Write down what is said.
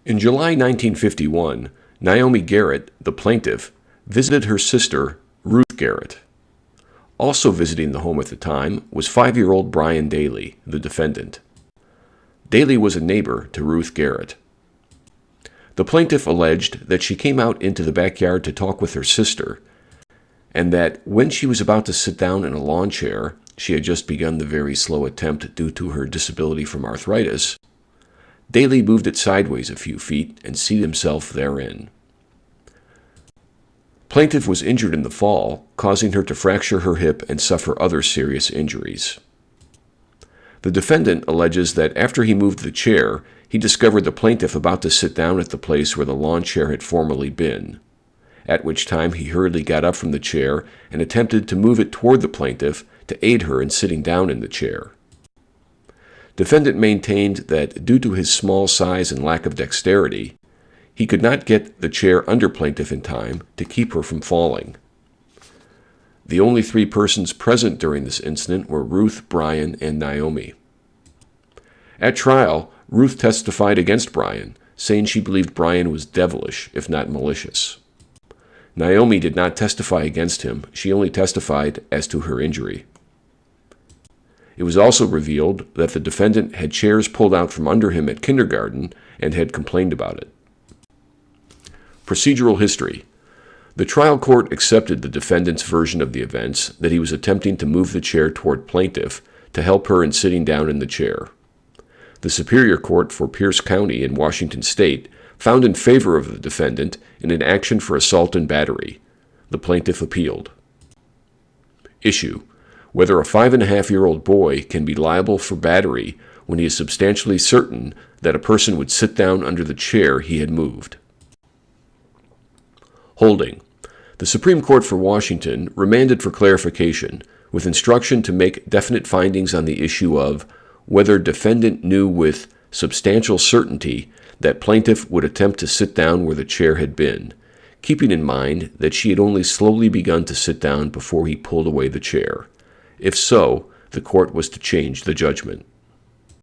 In July 1951, Naomi Garratt, the plaintiff, visited her sister, Ruth Garratt. Also visiting the home at the time was 5-year-old Brian Dailey, the defendant. Dailey was a neighbor to Ruth Garratt. The plaintiff alleged that she came out into the backyard to talk with her sister, and that when she was about to sit down in a lawn chair, she had just begun the very slow attempt due to her disability from arthritis, Dailey moved it sideways a few feet and seated himself therein. Plaintiff was injured in the fall, causing her to fracture her hip and suffer other serious injuries. The defendant alleges that after he moved the chair, he discovered the plaintiff about to sit down at the place where the lawn chair had formerly been, at which time he hurriedly got up from the chair and attempted to move it toward the plaintiff to aid her in sitting down in the chair. Defendant maintained that due to his small size and lack of dexterity, he could not get the chair under plaintiff in time to keep her from falling. The only 3 persons present during this incident were Ruth, Brian, and Naomi. At trial, Ruth testified against Brian, saying she believed Brian was devilish, if not malicious. Naomi did not testify against him, she only testified as to her injury. It was also revealed that the defendant had chairs pulled out from under him at kindergarten and had complained about it. Procedural history. The trial court accepted the defendant's version of the events, that he was attempting to move the chair toward plaintiff to help her in sitting down in the chair. The Superior Court for Pierce County in Washington State found in favor of the defendant in an action for assault and battery. The plaintiff appealed. Issue: whether a 5.5-year-old boy can be liable for battery when he is substantially certain that a person would sit down under the chair he had moved. Holding: the Supreme Court for Washington remanded for clarification, with instruction to make definite findings on the issue of whether defendant knew with substantial certainty that plaintiff would attempt to sit down where the chair had been, keeping in mind that she had only slowly begun to sit down before he pulled away the chair. If so, the court was to change the judgment.